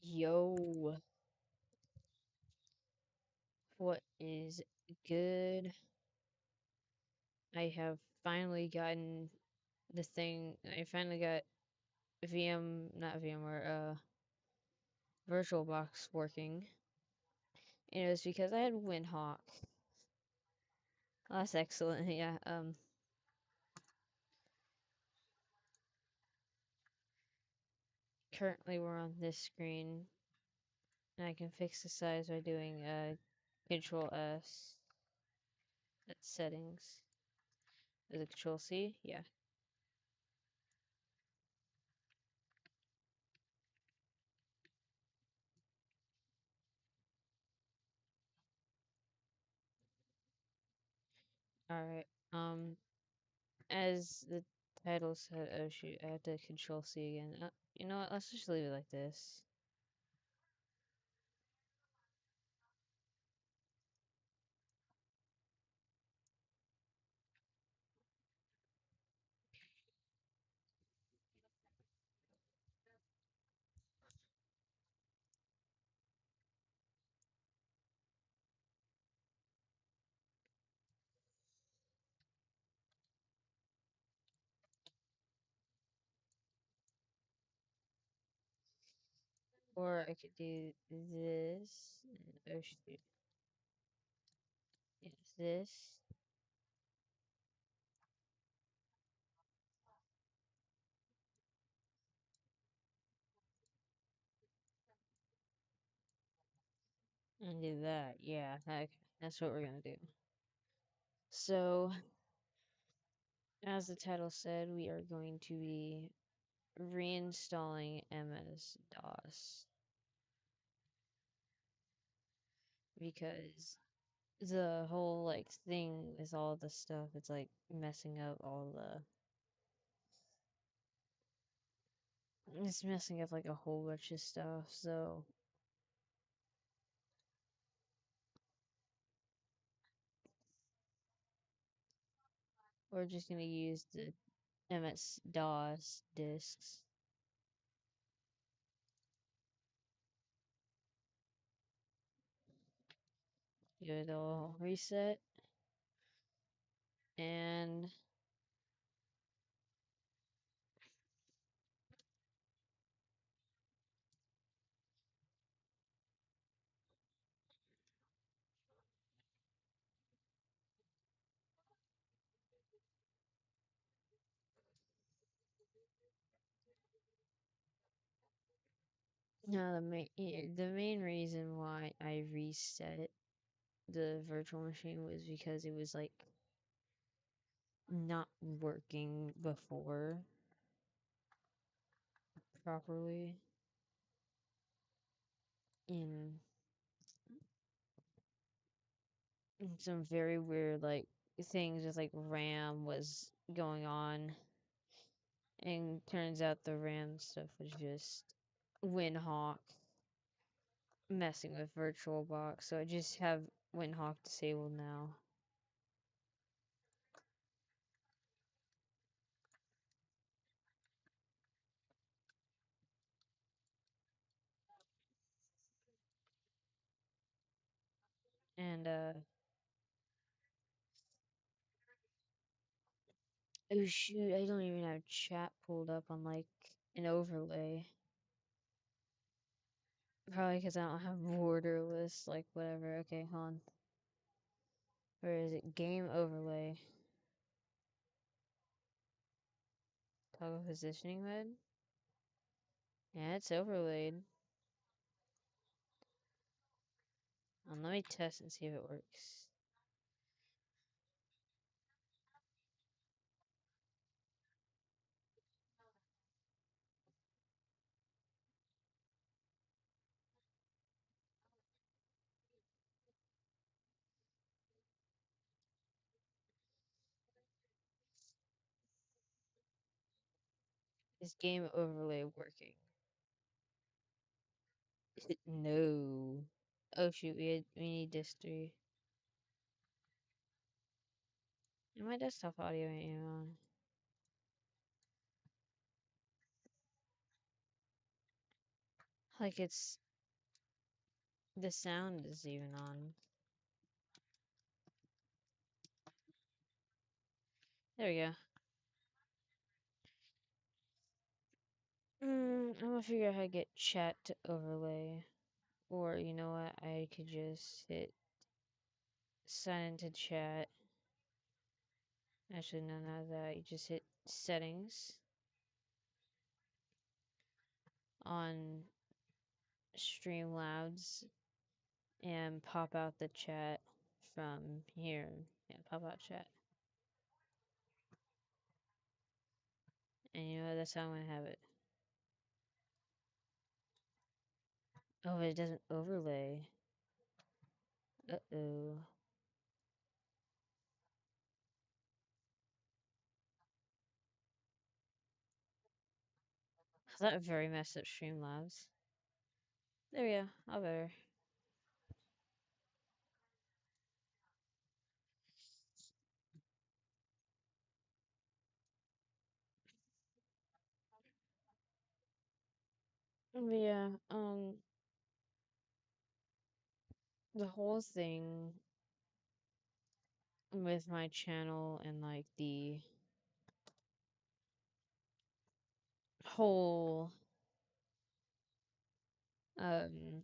Yo, what is good? I have finally gotten the thing. I finally got not VMware, VirtualBox working. And it was because I had Windhawk. Oh, that's excellent. Yeah. Currently we're on this screen, and I can fix the size by doing Control S. That's settings. Is it Control C? Yeah. All right. As the title said, oh shoot, I have to Control C again. You know what? Let's just leave it like this. Or I could do this. Oh shoot. Yes, this. And do that. Yeah, okay. That's what we're gonna do. So, as the title said, we are going to be reinstalling MS-DOS because the whole like thing with all the stuff, it's like messing up all the it's messing up like a whole bunch of stuff, so we're just gonna use the MS-DOS disks. Do it all reset and now the main reason why I reset the virtual machine was because it was like not working before properly in some very weird like things with like RAM was going on, and turns out the RAM stuff was just Winhawk messing with VirtualBox, so I just have Winhawk disabled now. And oh shoot, I don't even have chat pulled up on like an overlay. Probably because I don't have borderless, like whatever. Okay, hold on. Where is it? Game overlay. Toggle positioning mode. Yeah, it's overlaid. Let me test and see if it works. Is game overlay working? No. Oh shoot, we need disk 3. And my desktop audio ain't even on. Like it's the sound is even on. There we go. I'm gonna figure out how to get chat to overlay. Or you know what? I could just hit sign into chat. Actually, no, not that. You just hit settings on Streamlabs and pop out the chat from here. Yeah, pop out chat. And you know what? That's how I'm gonna have it. Oh, it doesn't overlay. Uh-oh. That very messed up Streamlabs. There we go. All better. Yeah, the whole thing with my channel and like the whole um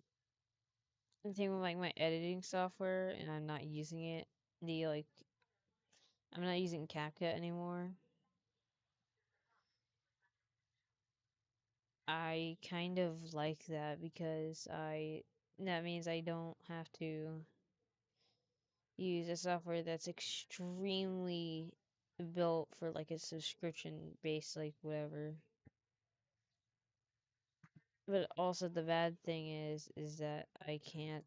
thing with like my editing software and I'm not using it. The like I'm not using CapCut anymore. I kind of like that because that means I don't have to use a software that's extremely built for like a subscription based like whatever. But also the bad thing is that I can't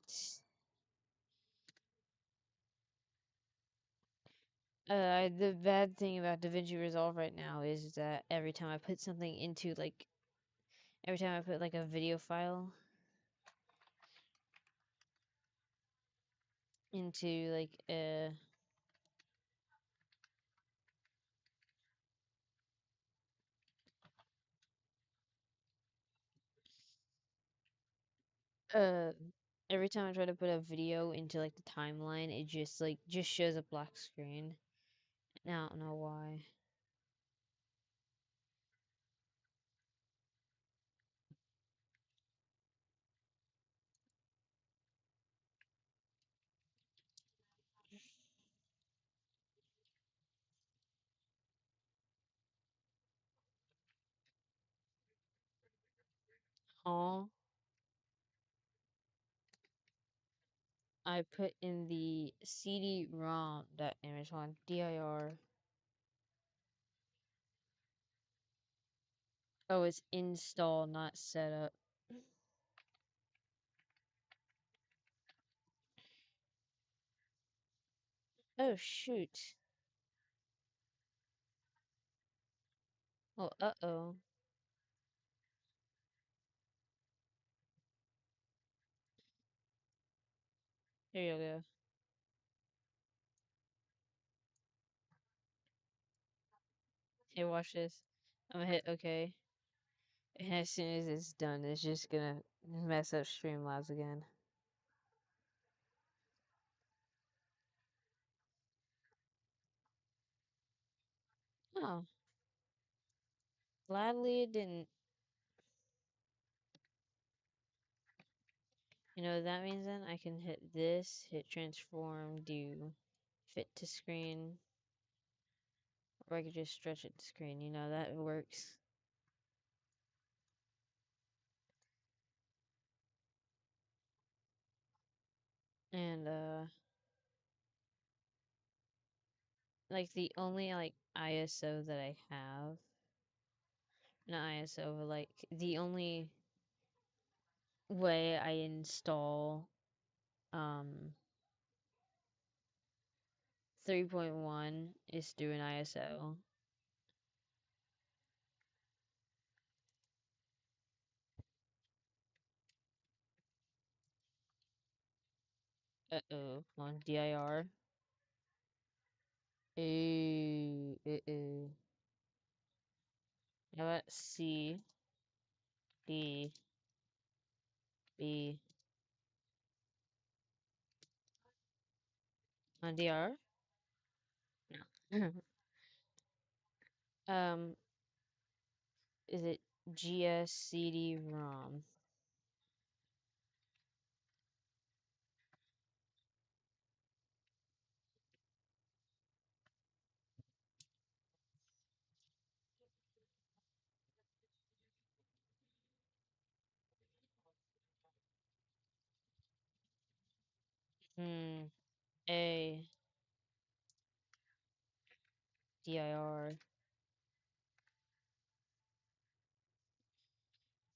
the bad thing about DaVinci Resolve right now is that every time I put something into like every time I put like a video file into like uh every time I try to put a video into like the timeline, it just shows a black screen. And I don't know why. Oh, I put in the CD-ROM that image on DIR. Oh, it's install, not set up. Oh shoot. Oh, uh-oh. Here you go. Hey, watch this. I'm gonna hit OK. And as soon as it's done, it's just gonna mess up Streamlabs again. Oh, gladly it didn't. You know what that means then? I can hit this, hit transform, do fit to screen, or I could just stretch it to screen. You know, that works. And, like the only, like, ISO that I have, not ISO, but like, the only way I install, 3.1 is through an ISO. Uh-oh, on DIR. Ooh, uh-oh. How about C, D, B on DR. No. um, is it GSCD-ROM? Hmm. A DIR.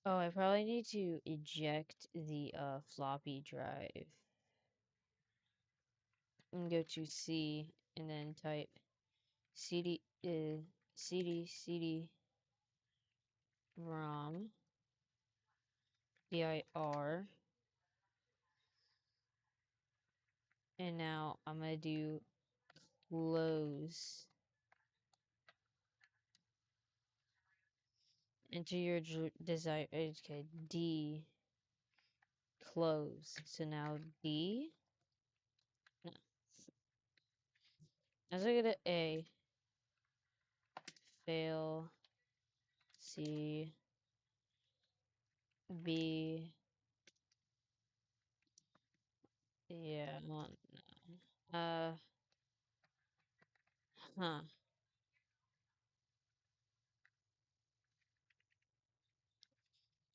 Oh, I probably need to eject the floppy drive and go to C and then type CD CD ROM DIR, and now I'm gonna do close. Enter your desire. Okay, D close. So now D. No, as I go to A, fail. C, B. Yeah, well, no. Huh.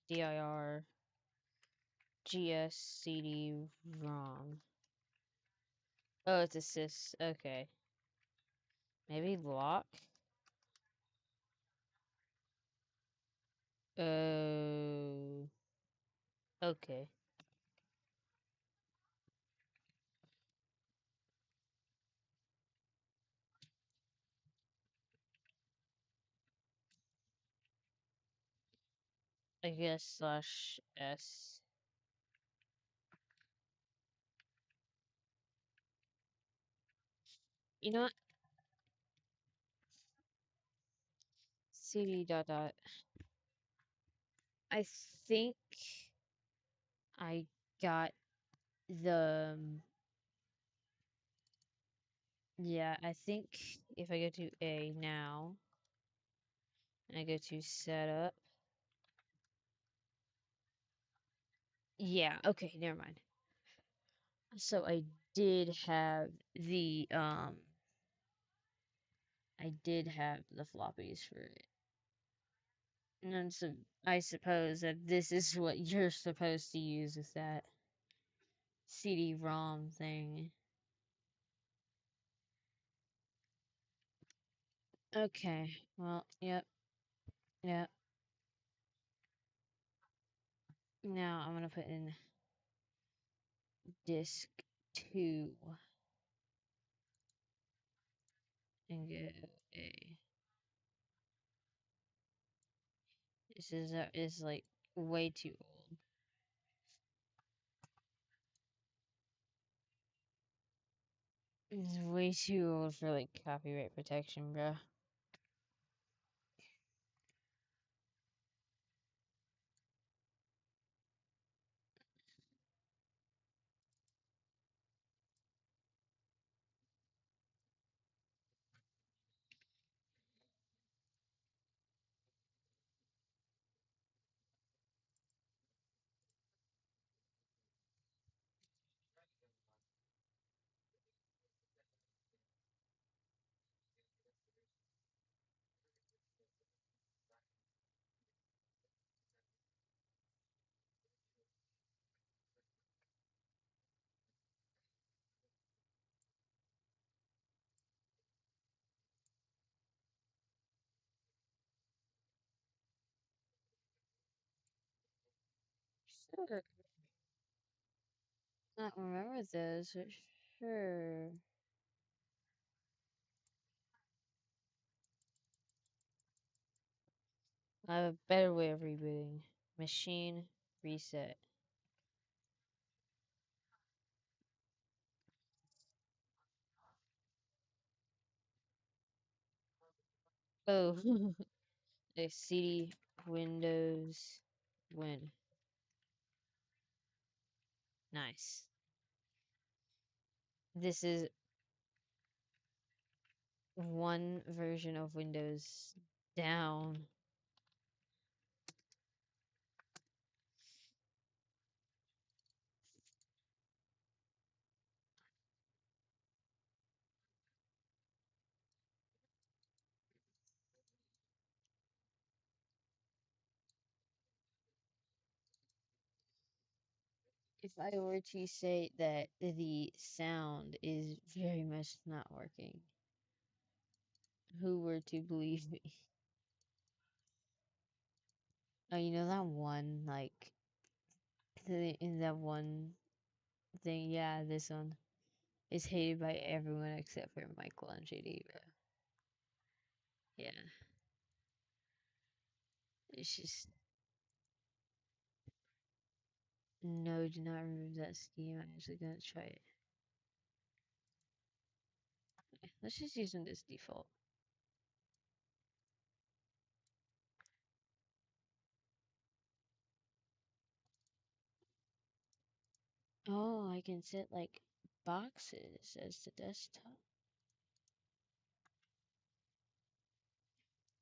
DIR GSCD ROM. Oh, it's a sys. Okay. Maybe lock? Oh. Okay. I guess slash S. You know what? CD dot dot. I think I got the. Yeah, I think if I go to A now, and I go to setup. Yeah, okay, never mind. So I did have the floppies for it. And then so I suppose that this is what you're supposed to use is that CD-ROM thing. Okay, well, yep, yep. Now I'm gonna put in disk 2 and go A. This is like way too old. It's way too old for like copyright protection, bro. Sure. Not remember those, but sure. I have a better way of rebooting. Machine reset. Oh, a CD Windows Win. Nice. This is one version of Windows down. If I were to say that the sound is very much not working, who were to believe me? Oh, you know that one, like, in that one thing? Yeah, this one is hated by everyone except for Michael and JD, bro. Yeah, it's just, no, do not remove that scheme. I'm actually gonna try it. Okay, let's just use this default. Oh, I can set, like, boxes as the desktop.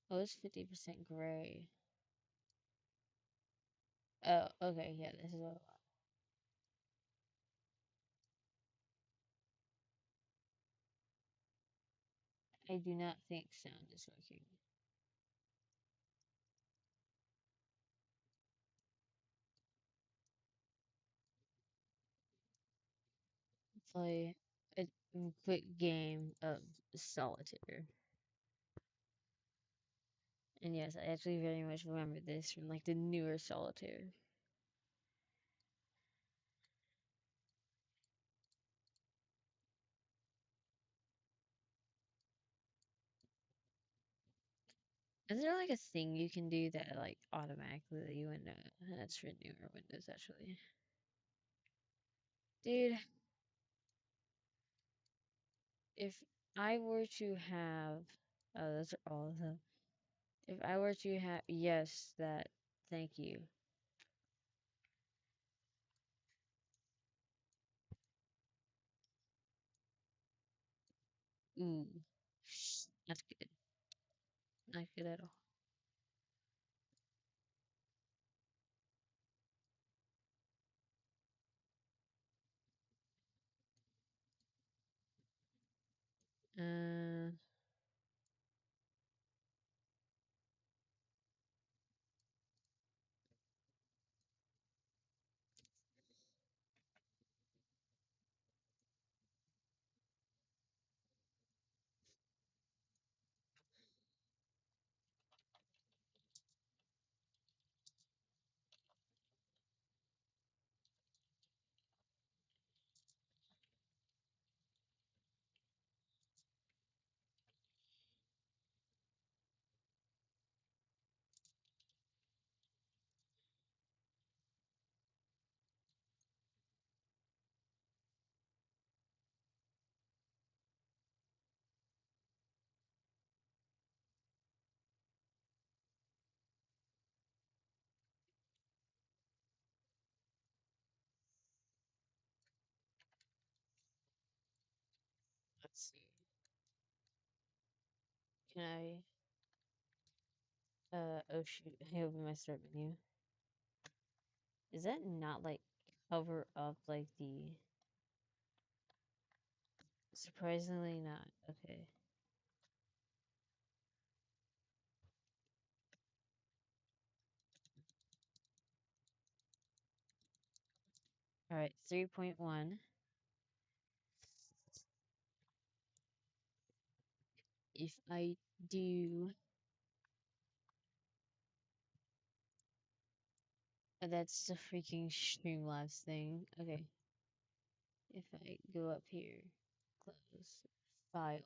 Oh, it's 50% gray. Oh, okay, yeah, this is what I do not think sound is working. Play a quick game of solitaire. And yes, I actually very much remember this from like the newer solitaire. Is there like a thing you can do that like automatically let you in? That's for newer Windows actually. Dude, if I were to have, oh, those are all of them. If I were to have, yes, that, thank you. Ooh, that's good. Not good at all. Uh, let's see. Can oh shoot, I opened my start menu. Is that not like cover up like the, surprisingly not. Okay. All right, 3.1. If I do, oh, that's the freaking Streamlabs thing. Okay. If I go up here, close, file,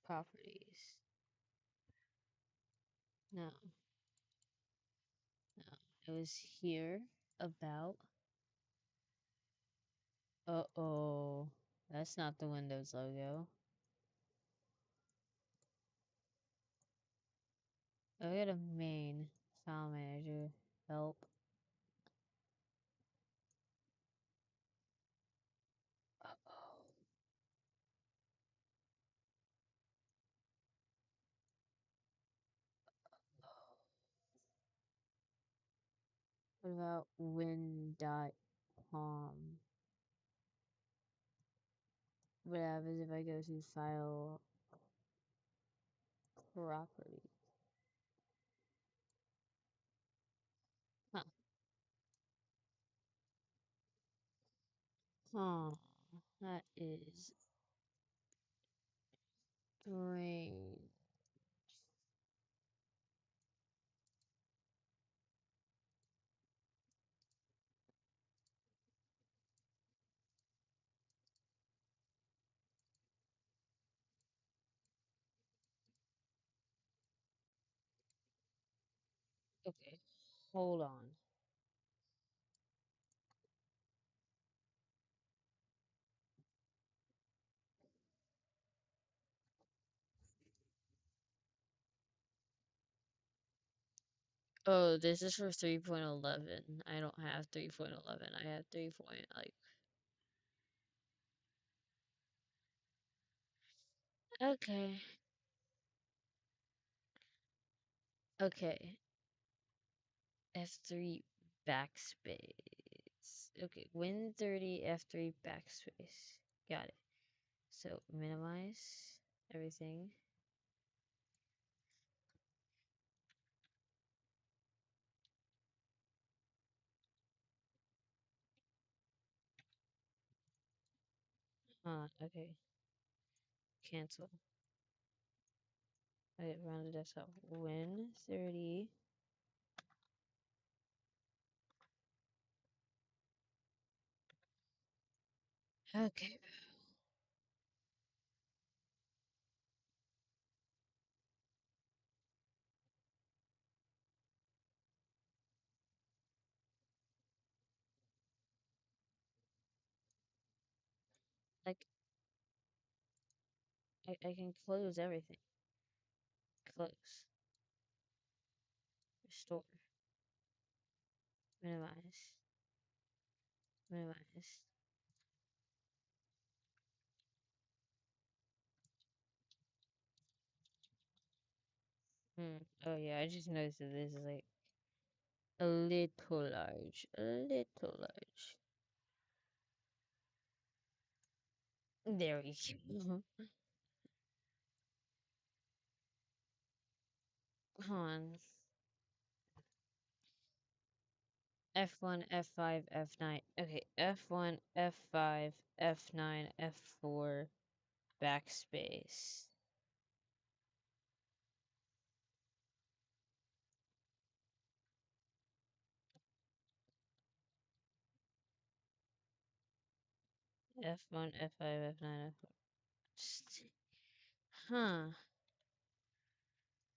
properties. No, no. It was here, about. Uh-oh. That's not the Windows logo. I got a main, file manager, help. What about win.com? What happens if I go to file property? Huh. Huh. That is strange. Okay, hold on. Oh, this is for 3.11. I don't have 3.11. I have 3 point like okay. Okay. F3 backspace. Okay, Win30 F3 backspace. Got it. So minimize everything. Okay. Cancel. Okay, run the desktop. Win30. Okay. Like I can close everything. Close. Restore. Minimize. Minimize. Oh yeah, I just noticed that this is like a little large. A little large. There we go. Hold on. F1, F5, F9. Okay, F1, F5, F9, F4, backspace. F1, F5, F9, F4. Huh.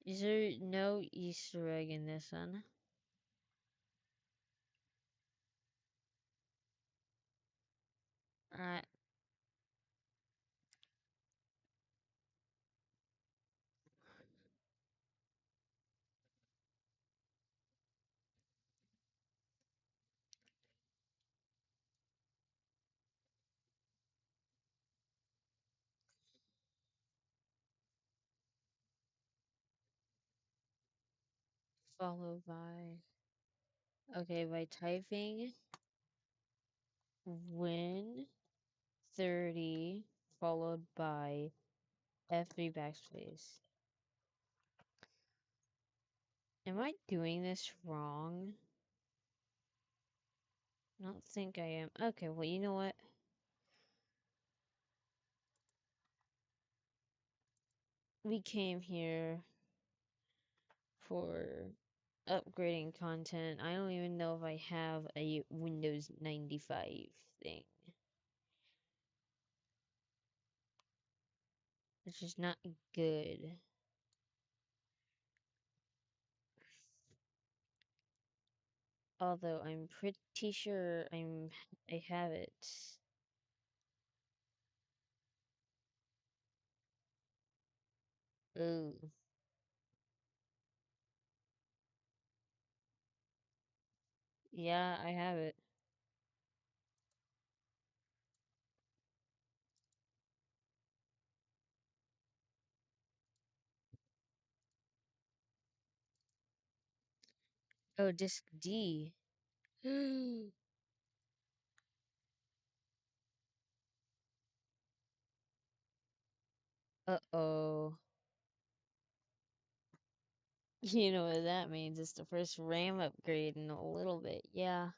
Is there no Easter egg in this one? Alright. Followed by. Okay, by typing win 30 followed by F3 backspace. Am I doing this wrong? I don't think I am. Okay, well, you know what? We came here for upgrading content. I don't even know if I have a Windows 95 thing. It's just not good. Although I'm pretty sure I have it. Oh, yeah, I have it. Oh, disk D. Uh-oh. You know what that means? It's the first RAM upgrade in a little bit. Yeah.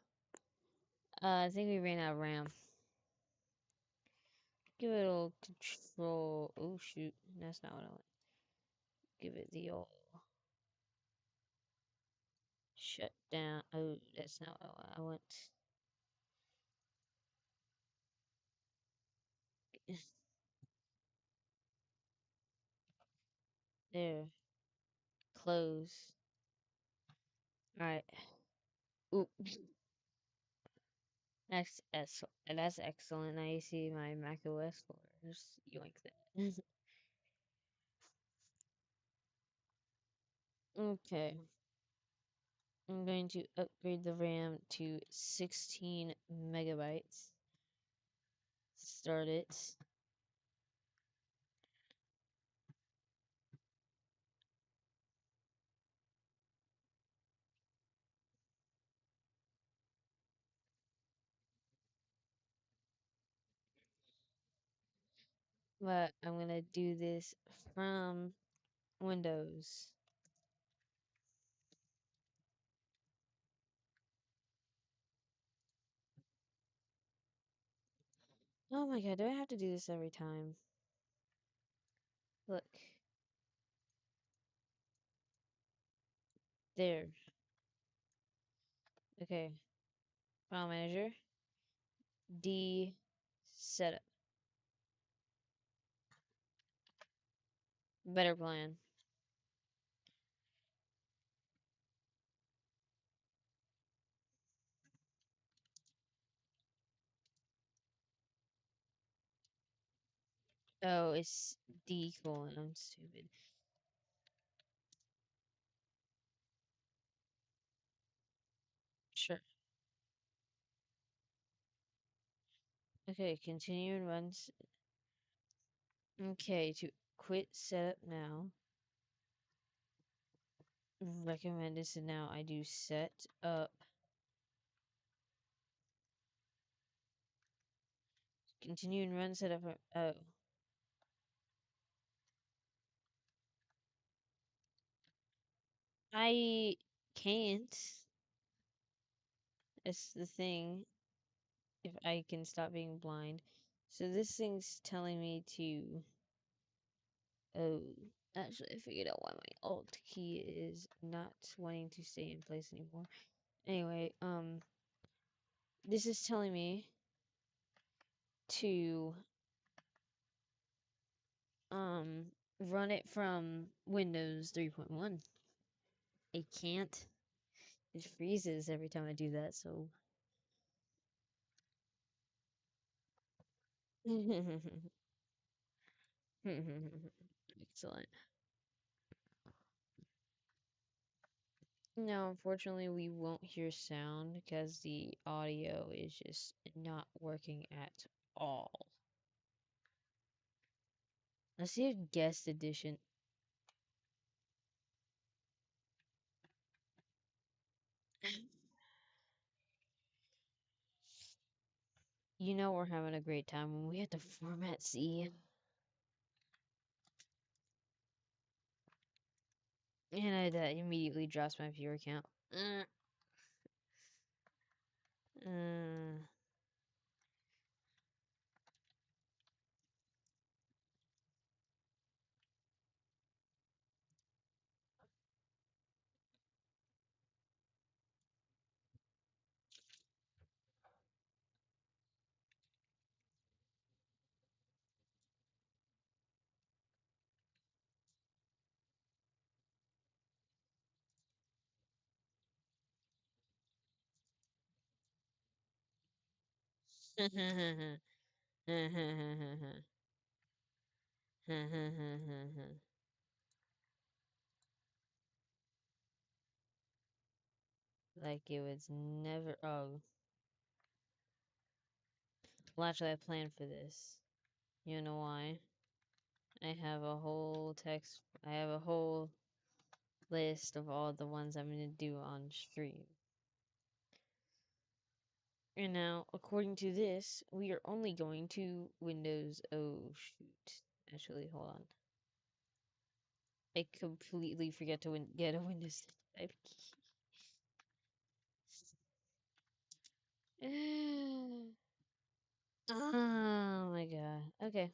I think we ran out of RAM. Give it a little control. Oh shoot, that's not what I want. Give it the old shut down. Oh, that's not what I want. There, close. All right. Ooh, that's excellent. Now you see my Mac OS folder. Just yoink that. Okay. I'm going to upgrade the RAM to 16 megabytes. Start it. But I'm gonna do this from Windows. Oh my god, do I have to do this every time? Look. There. Okay. File manager. D setup. Better plan. Oh, it's D colon. I'm stupid. Sure. Okay, continue and run. Okay, to quit setup now. Recommended, so now I do set up. Continue and run setup. Oh. I can't. That's the thing. If I can stop being blind. So this thing's telling me to. Oh, actually, I figured out why my Alt key is not wanting to stay in place anymore. Anyway, this is telling me to um run it from Windows 3.1. It can't. It freezes every time I do that, so excellent. No, unfortunately, we won't hear sound because the audio is just not working at all. Let's see a guest edition. You know we're having a great time when we have to format C. And that immediately drops my viewer count. Uh, like it was never. Oh, well, actually, I planned for this. You know why? I have a whole text. I have a whole list of all the ones I'm gonna do on stream. And now, according to this, we are only going to Windows. Oh, shoot. Actually, hold on. I completely forget to get a Windows 95 key. Oh my god. Okay.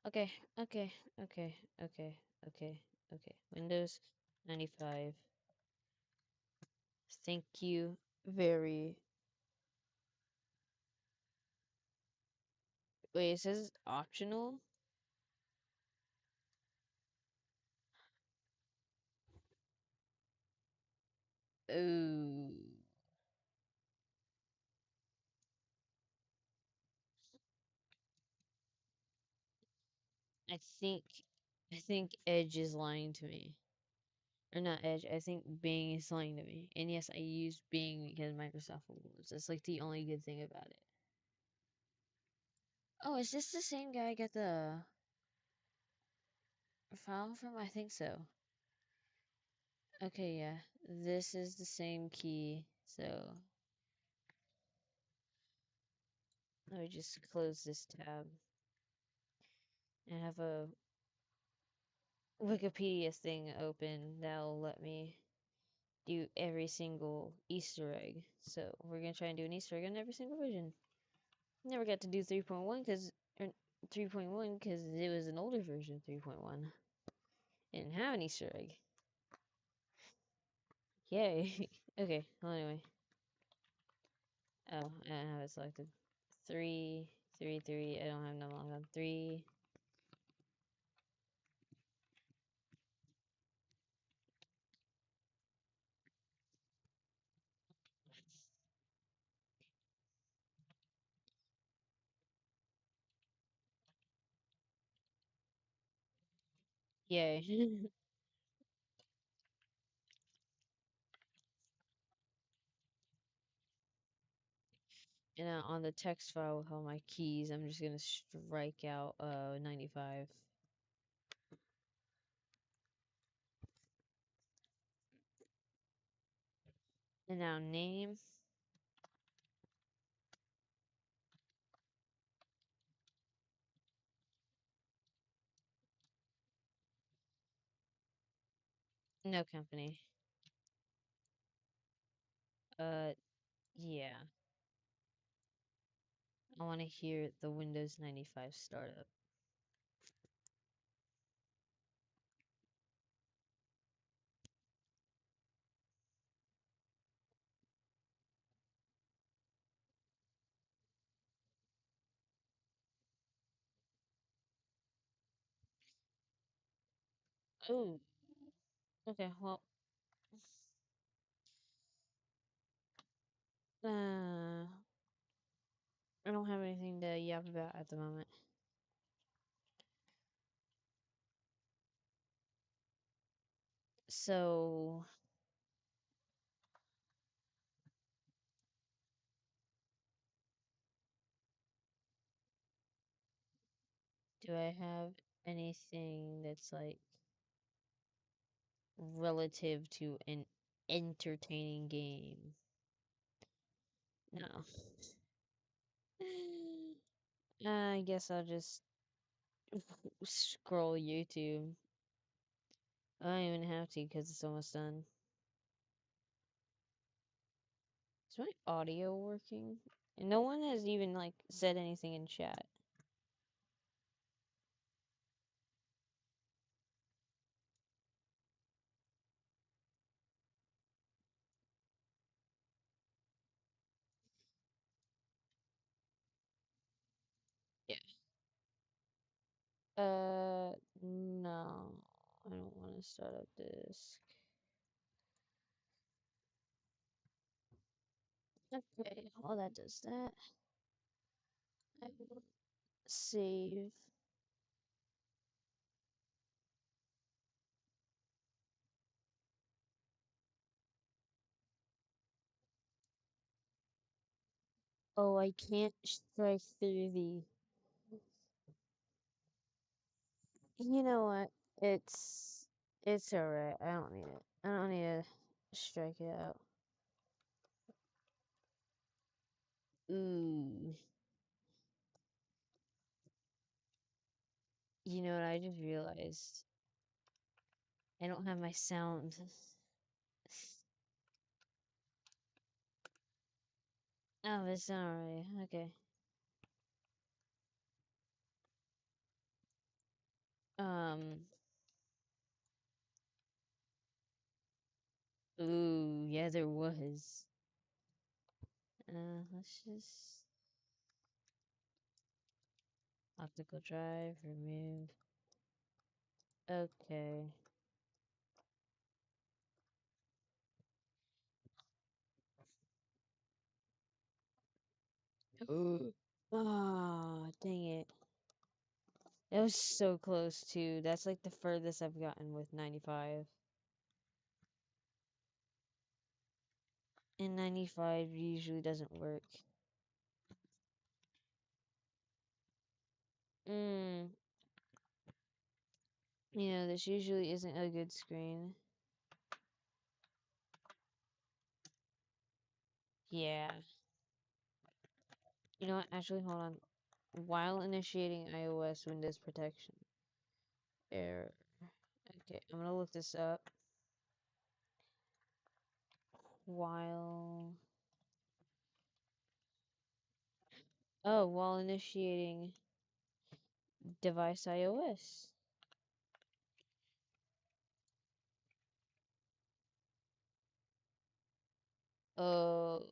Okay. Okay. Okay. Okay. Okay. Okay. Windows 95. Thank you very. Wait, it says optional? Oh. I think I think Edge is lying to me. Or not Edge, I think Bing is lying to me. And yes, I use Bing because Microsoft rules. That's like the only good thing about it. Oh, is this the same guy I got the file from? I think so. Okay, yeah. This is the same key. So let me just close this tab and have a Wikipedia thing open that'll let me do every single Easter egg. So we're gonna try and do an Easter egg on every single version. Never got to do 3.1 because 3.1 because it was an older version of 3.1. It didn't have an Easter egg. Yay. Okay, well anyway. Oh, I don't have it selected. 3, 3, 3. I don't have no long on 3. Yay. And on the text file with all my keys, I'm just gonna strike out 95. And now name. No company. Uh, yeah. I want to hear the Windows 95 startup. Oh, okay. Well, I don't have anything to yap about at the moment. So, do I have anything that's like relative to an entertaining game? No. I guess I'll just scroll YouTube. I don't even have to because it's almost done. Is my audio working? And no one has even like said anything in chat. Yeah. No. I don't want to start up this. Okay, well that does that. I will save. Oh, I can't strike through the. You know what? It's alright. I don't need it. I don't need to strike it out. You know what I just realized? I don't have my sound. Oh, it's not already. Okay. Um. Ooh, yeah, there was. Let's just optical drive remove. Okay. Ooh. Ah, dang it. It was so close too. That's like the furthest I've gotten with 95. And 95 usually doesn't work. Mm, this usually isn't a good screen. Yeah. You know what? Actually, hold on. While initiating iOS Windows protection. Error. Okay, I'm gonna look this up. While... Oh, while initiating device iOS. Oh.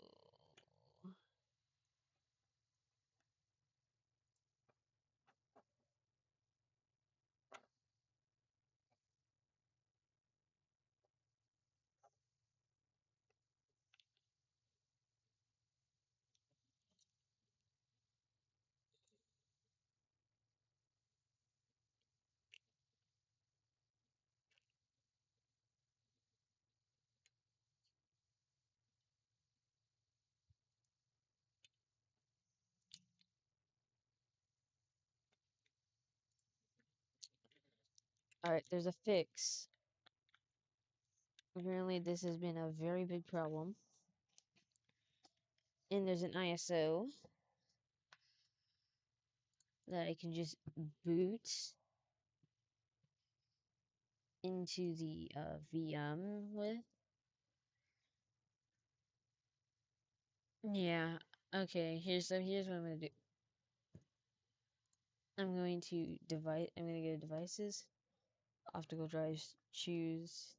Alright, there's a fix. Apparently, this has been a very big problem. And there's an ISO that I can just boot into the VM with. Yeah. Okay. Here's what I'm gonna do. I'm gonna go to devices, optical drives, choose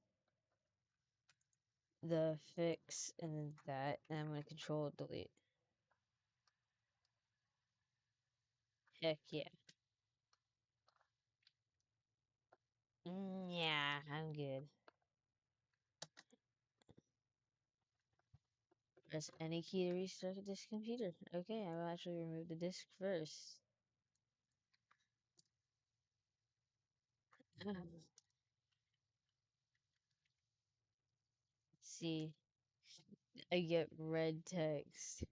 the fix, and then that, and I'm gonna control delete. Heck yeah. Yeah, I'm good. Press any key to restart this computer. Okay, I will actually remove the disk first. See, I get red text.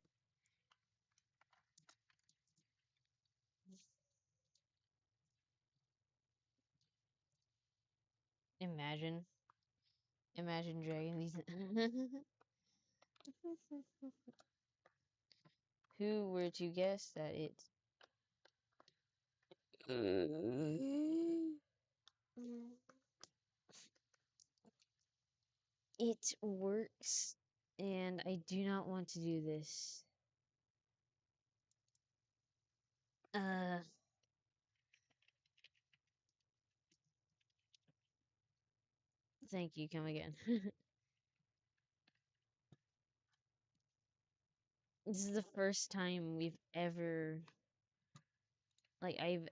Imagine. Imagine dragging these. Who were to guess that it works, and I do not want to do this. Uh, Thank you. Come again. This is the first time I've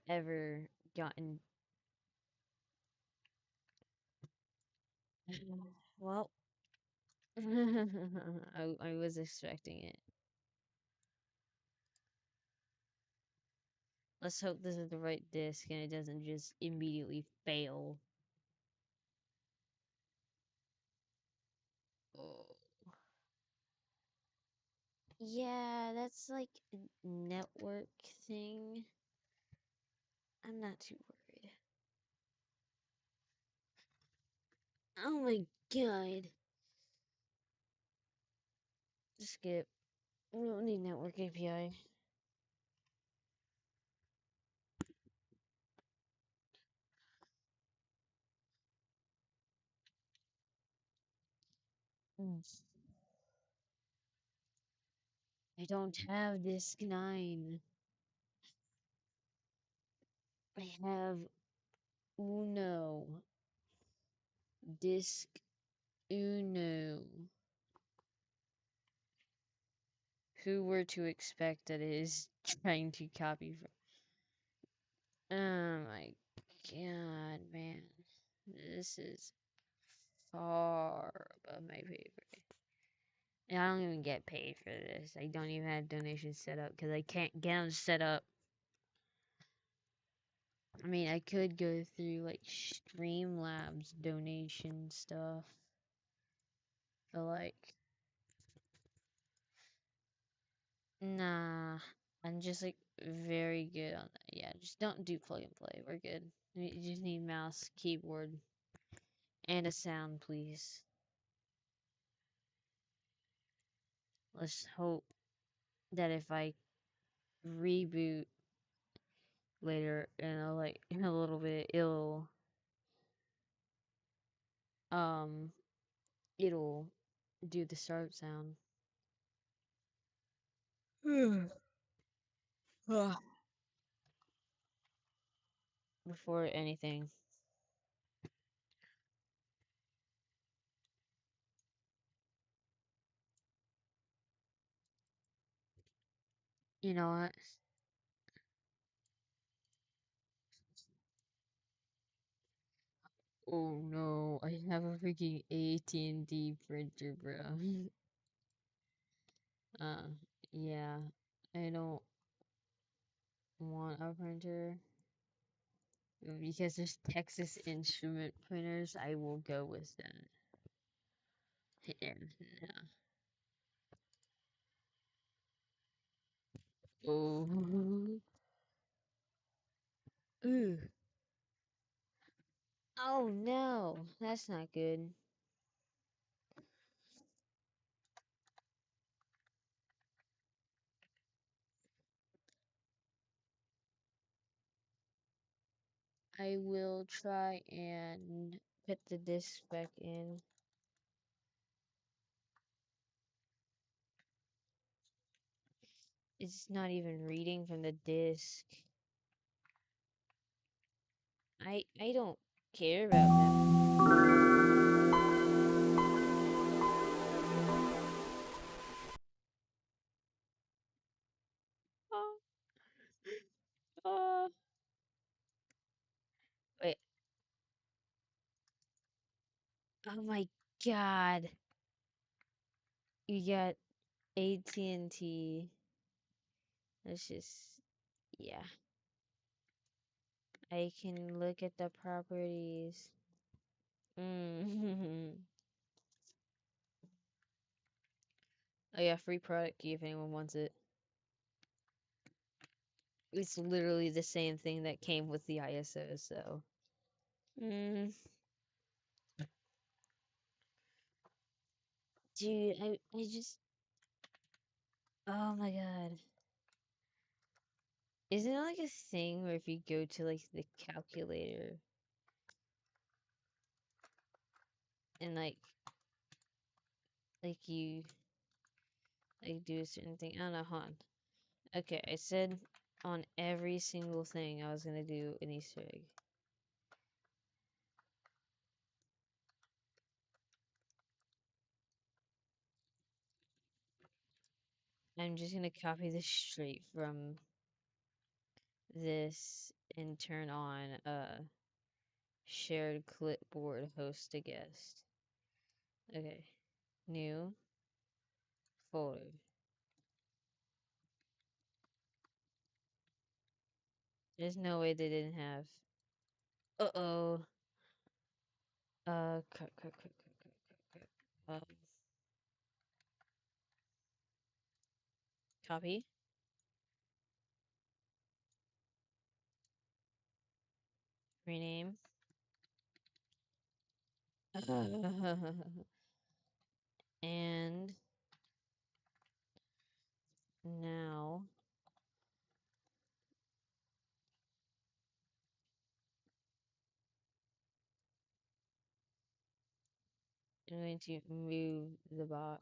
ever gotten. Well, I was expecting it. Let's hope this is the right disc and it doesn't just immediately fail. Oh. Yeah, that's like a network thing. I'm not too worried. Oh my god. Skip. We don't need network API. Mm. I don't have disc 9. I have Uno. Disc Uno. Who were to expect that it is trying to copy from? Oh my god, man. This is far above my pay grade. And I don't even get paid for this. I don't even have donations set up because I can't get them set up. I mean, I could go through like Streamlabs donation stuff. But like, nah. I'm just like very good on that. Yeah, just don't do plug and play. We're good. You just need mouse, keyboard, and a sound, please. Let's hope that if I reboot later in a little bit, um it'll do the start sound. Before anything. You know what? Oh no, I have a freaking AT&T printer, bro. uh, yeah. I don't want a printer. Because there's Texas Instrument printers, I will go with that. Yeah. Oh. Ooh. Oh no, that's not good. I will try and put the disc back in. It's not even reading from the disc. I don't care about that. Oh, wait. Oh my god. You got AT&T. Let's just, yeah. I can look at the properties. Mm. Oh yeah, free product key if anyone wants it. It's literally the same thing that came with the ISO, so. Mm. Dude, I just. Oh my god. Isn't it like a thing where if you go to like the calculator and like you like do a certain thing? I don't know, hold on. Okay, I said on every single thing I was gonna do an Easter egg. I'm just gonna copy this straight from this and turn on shared clipboard host a guest. Okay. New folder. There's no way they didn't have. Uh-oh. Cut. Copy. Rename. And now I'm going to move the box.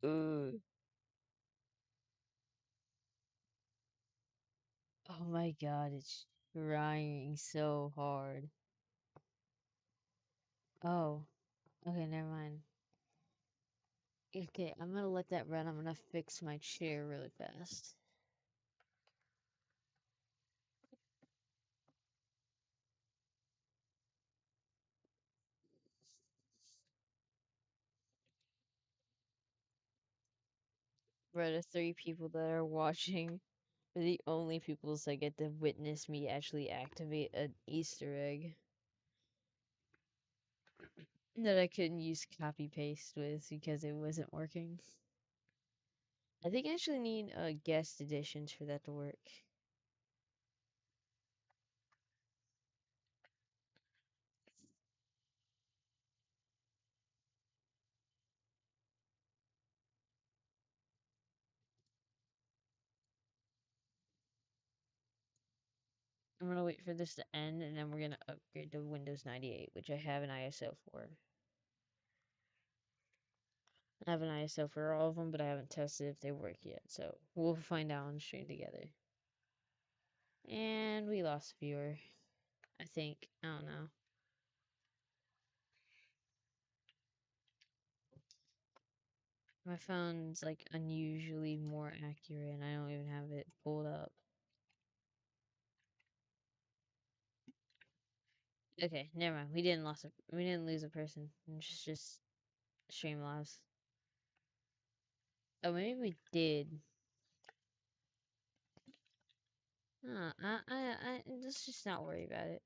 Ooh. Oh my god, it's trying so hard. Oh, okay, never mind. Okay, I'm gonna let that run. I'm gonna fix my chair really fast. For the three people that are watching, are the only peoples that get to witness me actually activate an Easter egg that I couldn't use copy paste with because it wasn't working. I think I actually need guest editions for that to work. I'm gonna wait for this to end and then we're gonna upgrade to Windows 98, which I have an ISO for. I have an ISO for all of them, but I haven't tested if they work yet, so we'll find out on stream together. And we lost a viewer, I think. I don't know. My phone's like unusually more accurate and I don't even have it pulled up. Okay, never mind. We didn't lose a person. It's just Streamlabs. Oh, maybe we did. Let's just not worry about it.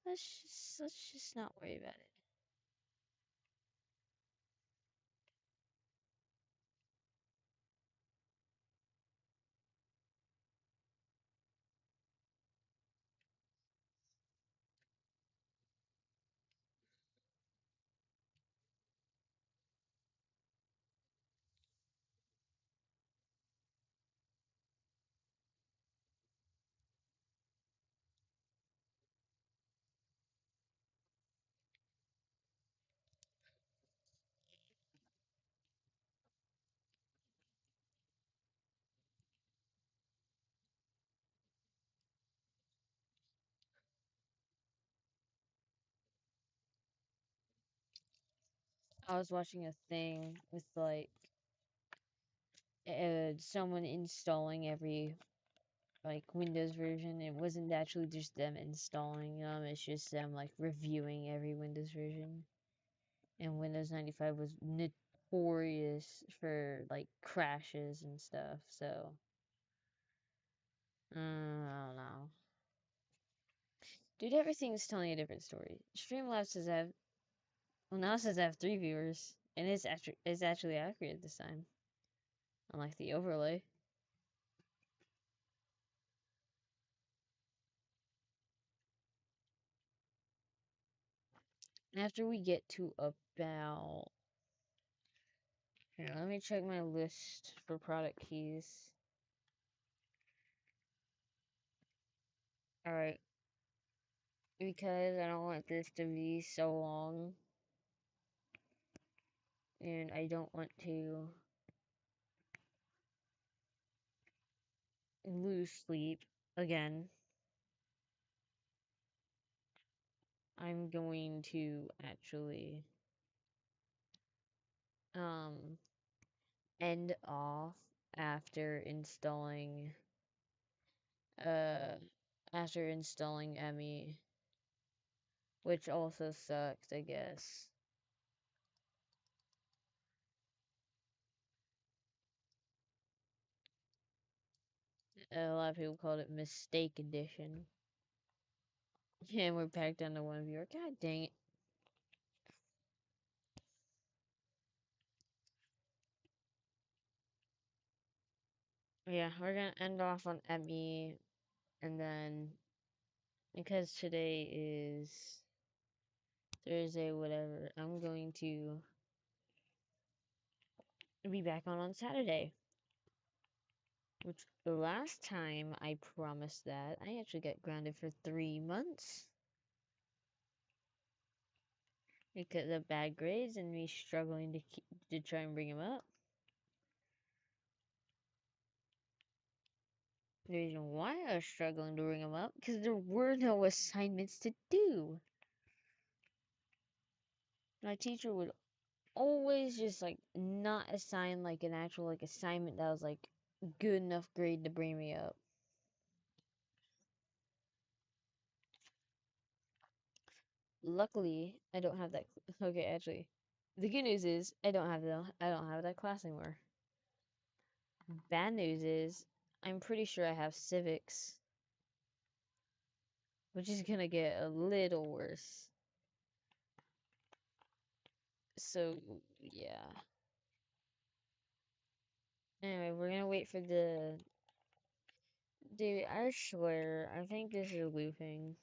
Let's just not worry about it. I was watching a thing with like someone installing every like Windows version. It wasn't actually just them installing them, it's just them like reviewing every Windows version. And Windows 95 was notorious for like crashes and stuff, so I don't know. Dude, everything's telling a different story. Streamlabs says I have, well, now it says I have 3 viewers. And it's actually accurate this time, unlike the overlay. After we get to about, here, let me check my list for product keys. Alright, because I don't want this to be so long, and I don't want to lose sleep again, I'm going to actually um end off after installing uh Emmy, which also sucks, I guess. A lot of people called it Mistake Edition. And we're back down to one viewer. God dang it. Yeah, we're gonna end off on Emmy, and then because today is Thursday, whatever, I'm going to be back on Saturday. Which the last time I promised that, I actually got grounded for 3 months because of bad grades and me struggling to try and bring them up. The reason why I was struggling to bring them up because there were no assignments to do. My teacher would always just like not assign like an actual like assignment that was like good enough grade to bring me up. Luckily, I don't have that. Okay, actually, the good news is I don't have that class anymore. Bad news is I'm pretty sure I have civics, which is gonna get a little worse. So yeah. Anyway, we're gonna wait for the dude. I swear, I think this is looping.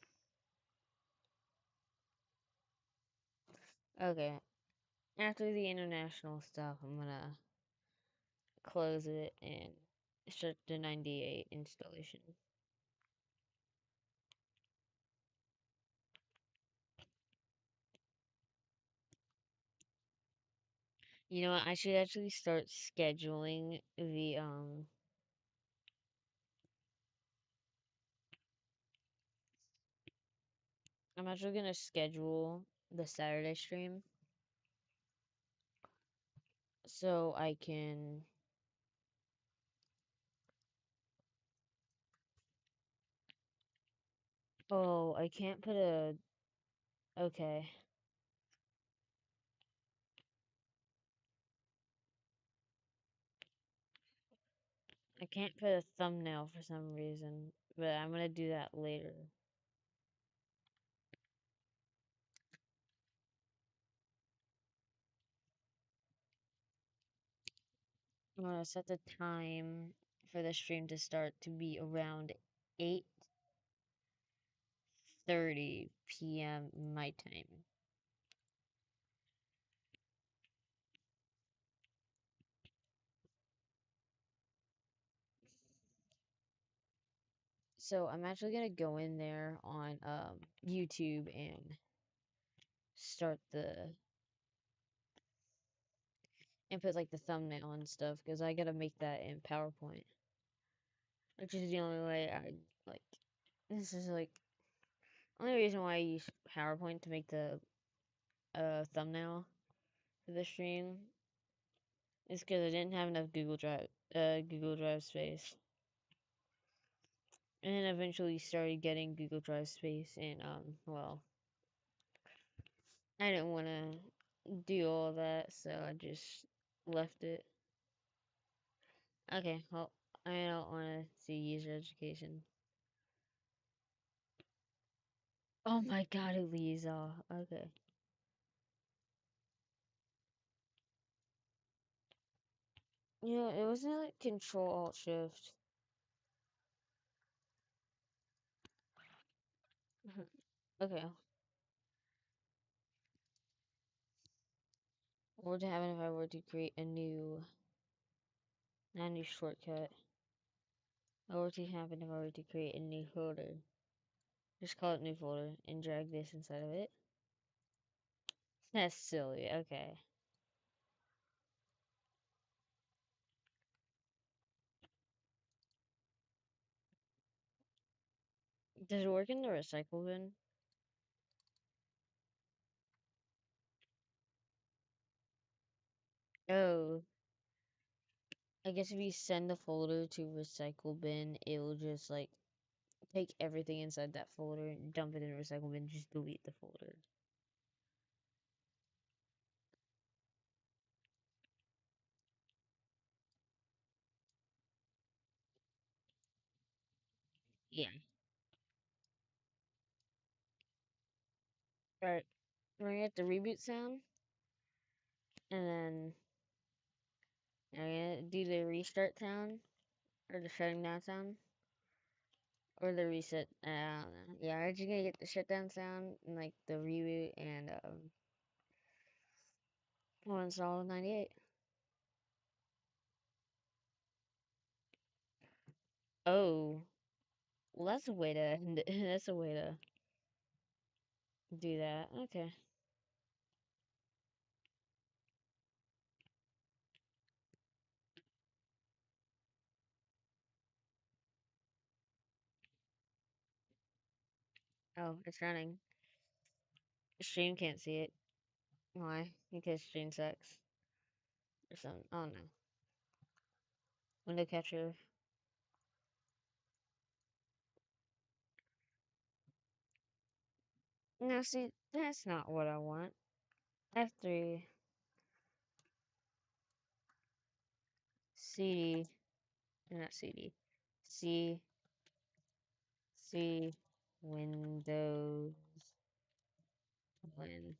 Okay, after the international stuff, I'm gonna close it and start the 98 installation. You know what? I should actually start scheduling the I'm actually gonna schedule the Saturday stream so I can. Oh, I can't put a. Okay. I can't put a thumbnail for some reason, but I'm gonna do that later. I'm gonna set the time for the stream to start to be around 8:30 p.m. my time. So I'm actually gonna go in there on YouTube and start put like the thumbnail and stuff because I gotta make that in PowerPoint, which is the only way I like. This is like only reason why I use PowerPoint to make the thumbnail for the stream is because I didn't have enough Google Drive space, and then eventually started getting Google Drive space, and well, I didn't want to do all that, so I just left it. Okay, well, I don't want to see user education. Oh my god, Elisa. Okay. Yeah, it wasn't like Control Alt Shift. Okay. What would happen if I were to create a new, not a new shortcut? What would happen if I were to create a new folder? Just call it new folder and drag this inside of it. That's silly. Okay. Does it work in the recycle bin? Oh, I guess if you send the folder to recycle bin, it will just like take everything inside that folder and dump it in the recycle bin, just delete the folder. Yeah. Alright, we're gonna get the reboot sound, and then I'm gonna do the restart sound, or the shutting down sound, or the reset. I don't know. Yeah, I'm just gonna get the shutdown sound, and like the reboot, and we'll install 98. Oh, well, that's a way to, that's a way to do that. Okay. Oh, it's running. Stream can't see it. Why? Because stream sucks. Or something. Oh no. Window capture. No, see, that's not what I want. F3. CD. Not CD. C. C. Windows. Win.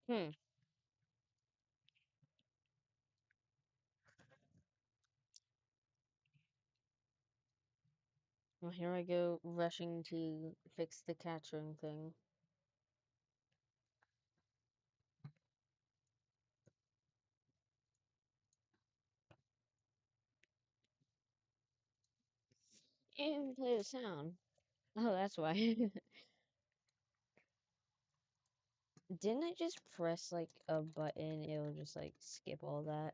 Hmm. Well, here I go rushing to fix the capturing thing. And play the sound. Oh, that's why. Didn't I just press like a button? It'll just like skip all that.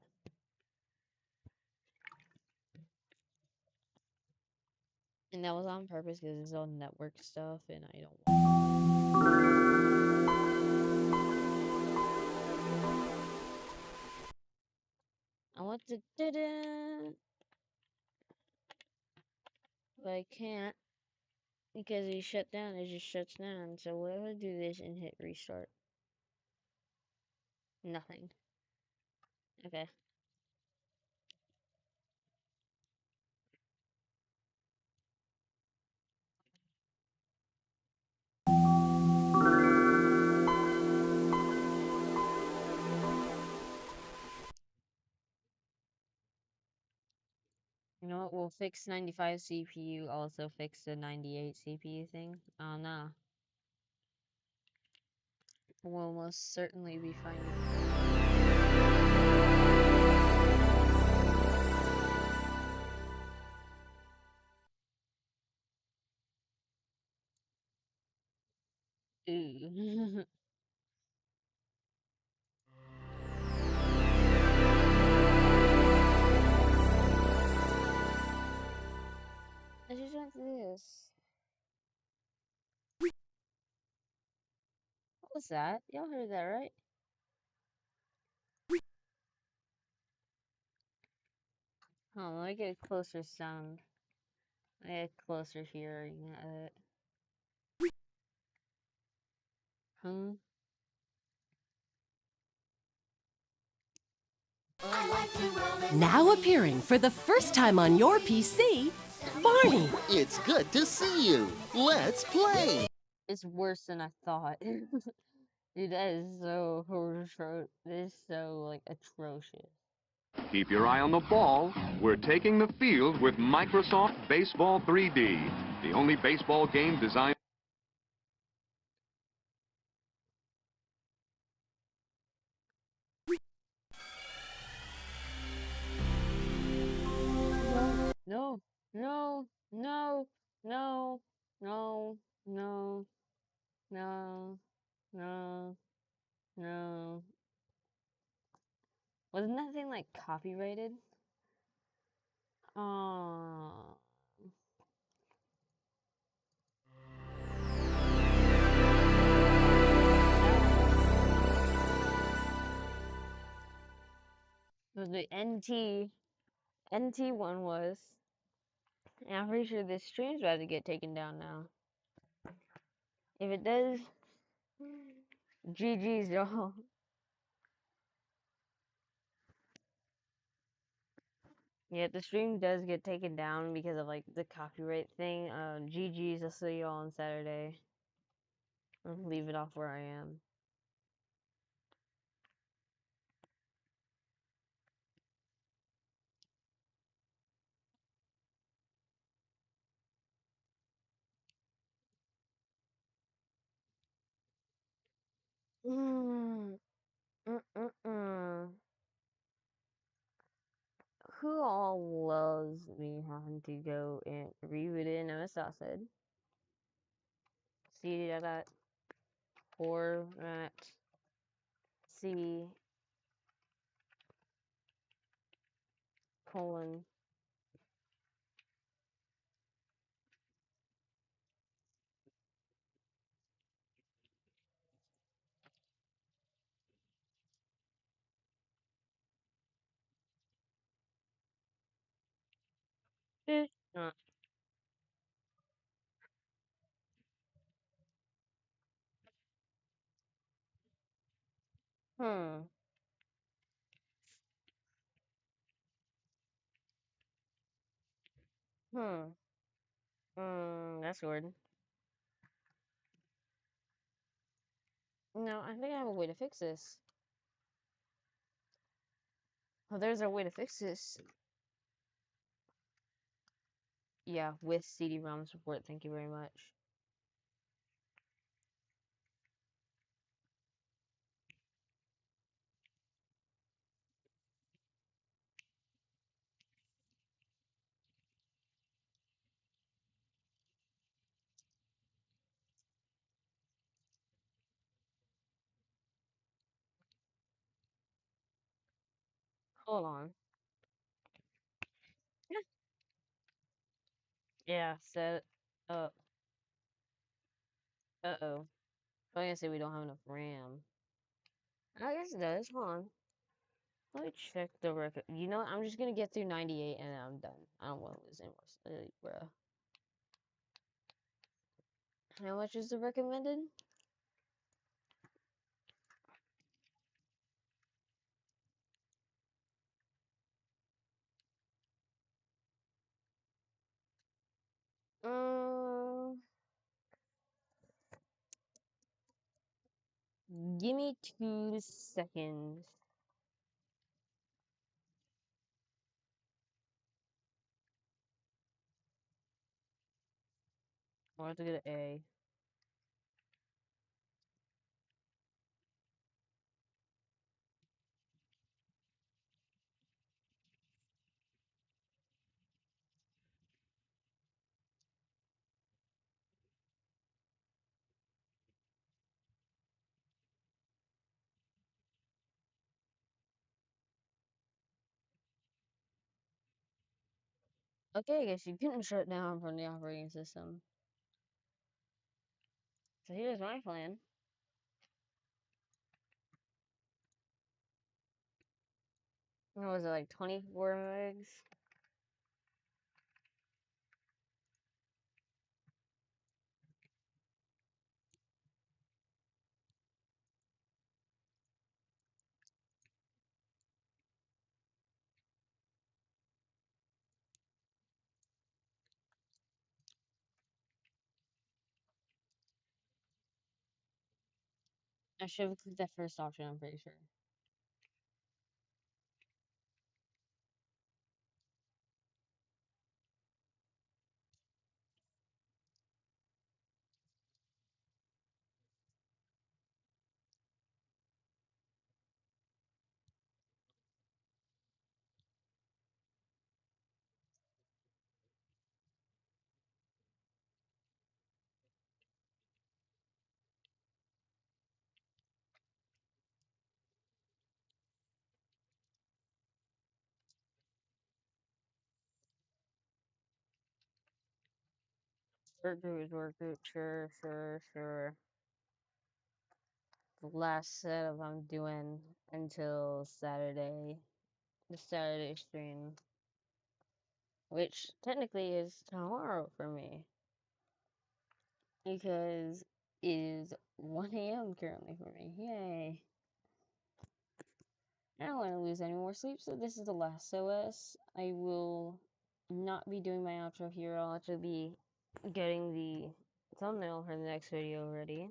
And that was on purpose because it's all network stuff and I don't. I want to da-da, but I can't because it shut down. It just shuts down. So what if I do this and hit restart? Nothing. Okay. You know what? We'll fix 95 CPU. Also fix the 98 CPU thing. Oh no. We'll most certainly be finding. Ooh. I just want this. What was that? Y'all heard that, right? Oh, let me get a closer sound. Let me get a closer hearing of it. Huh? Now appearing for the first time on your PC, Barney, it's good to see you. Let's play. It's worse than I thought. Dude, that is so this is so like atrocious. Keep your eye on the ball. We're taking the field with Microsoft Baseball 3D, the only baseball game designed. No, no, no, no, no, no, no, no, no. Wasn't that thing like copyrighted? Oh. So the NT one was, and I'm pretty sure this stream's about to get taken down now. If it does, GG's y'all. Yeah, if the stream does get taken down because of like the copyright thing, GG's. I'll see y'all on Saturday. I'll leave it off where I am. Mm, Who all loves me having to go and reboot it in MS-DOS said? CD dot format C colon. Uh, hmm. Hmm. That's weird. No, I think I have a way to fix this. Oh, there's a way to fix this. Yeah, with CD-ROM support. Thank you very much. Hold on. Yeah, set up. Uh-oh. I was gonna say we don't have enough RAM. I guess it does. Hold on. Let me check the record. You know what? I'm just gonna get through 98 and then I'm done. I don't want to lose any more sleep, bruh. How much is the recommended? Um, Give me 2 seconds. I have to get an A. Okay, I guess you couldn't shut down from the operating system. So here's my plan. What was it, like 24 megs? I should have clicked that first option, I'm pretty sure. Work group is work group, sure. The last setup I'm doing until Saturday, the Saturday stream, which technically is tomorrow for me, because it is 1 a.m. currently for me. Yay. I don't want to lose any more sleep, so this is the last OS. I will not be doing my outro here. I'll actually be getting the thumbnail for the next video ready.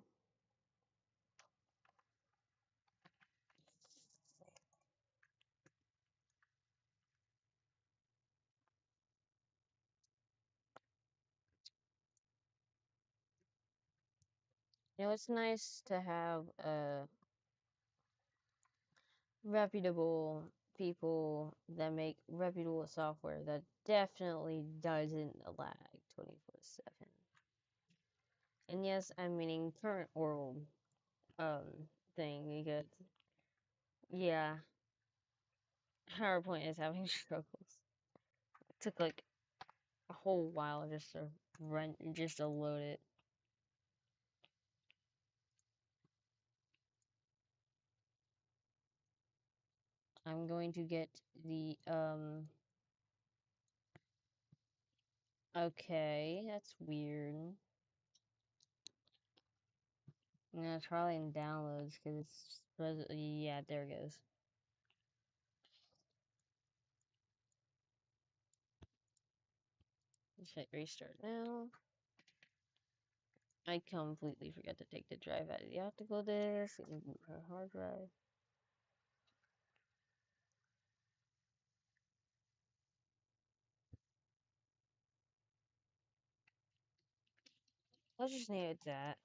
You know, it's nice to have reputable people that make reputable software that definitely doesn't lag 24/7. And yes, I'm meaning current world thing, because yeah, PowerPoint is having struggles. It took like a whole while just to load it. I'm going to get the okay, that's weird. No, it's probably in downloads because it's yeah, there it goes. Let's hit restart now. I completely forgot to take the drive out of the optical disc and hard drive. Let's just name it that.